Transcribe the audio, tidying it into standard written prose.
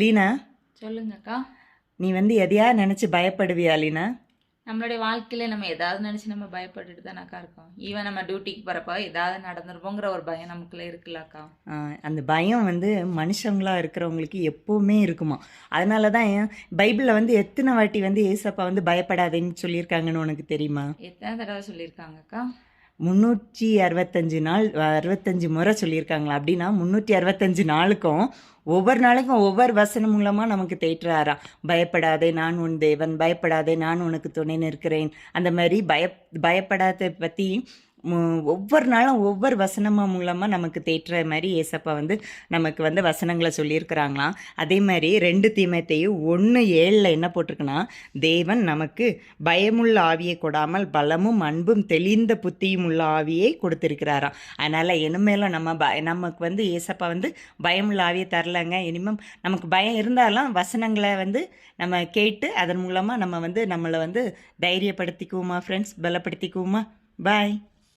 லீனா, சொல்லுங்கக்கா. நீ வந்து எதையா நினைச்சு பயப்படுவியா லீனா? நம்மளுடைய வாழ்க்கையில நம்ம ஏதாவது நினைச்சு நம்ம பயப்பட்டுட்டு தானக்கா இருக்கோம். ஈவன் நம்ம டியூட்டிக்கு போறப்ப ஏதாவது நடந்துருப்போங்கிற ஒரு பயம் நமக்குள்ள இருக்குல்லக்கா. அந்த பயம் வந்து மனுஷங்களா இருக்கிறவங்களுக்கு எப்பவுமே இருக்குமா. அதனால தான் பைபிளில் வந்து எத்தனை வாட்டி வந்து ஏசப்பா வந்து பயப்படாதேன்னு சொல்லியிருக்காங்கன்னு உனக்கு தெரியுமா? எத்தனை தடவை சொல்லியிருக்காங்கக்கா? 365 நாள் 65 முறை சொல்லியிருக்காங்களா. அப்படின்னா 365 நாளுக்கும் ஒவ்வொரு நாளைக்கும் ஒவ்வொரு வசனம் மூலமாக நமக்கு தேற்றுறாராம். பயப்படாதே நான் உன் தேவன், பயப்படாதே நான் உனக்கு துணை நிற்கிறேன். அந்த மாதிரி பயப்படாத பற்றி ஒவ்வொரு நாளும் ஒவ்வொரு வசனமாக மூலமாக நமக்கு தேற்றுற மாதிரி ஏசப்பா வந்து நமக்கு வந்து வசனங்களை சொல்லியிருக்கிறாங்களாம். அதே மாதிரி 2 தீமோத்தேயு 1:7 என்ன போட்டிருக்குன்னா, தேவன் நமக்கு பயமுள்ள ஆவியை கொடாமல் பலமும் அன்பும் தெளிந்த புத்தியும் உள்ள ஆவியை கொடுத்திருக்கிறாராம். அதனால் இனிமேலும் நமக்கு வந்து ஏசப்பா வந்து பயமுள்ள ஆவியை தரலங்க. இனிமேல் நமக்கு பயம் இருந்தாலும் வசனங்களை வந்து நம்ம கேட்டு அதன் மூலமாக நம்ம வந்து நம்மளை வந்து தைரியப்படுத்திக்குவோமா ஃப்ரெண்ட்ஸ், பலப்படுத்திக்குவோமா. பாய்.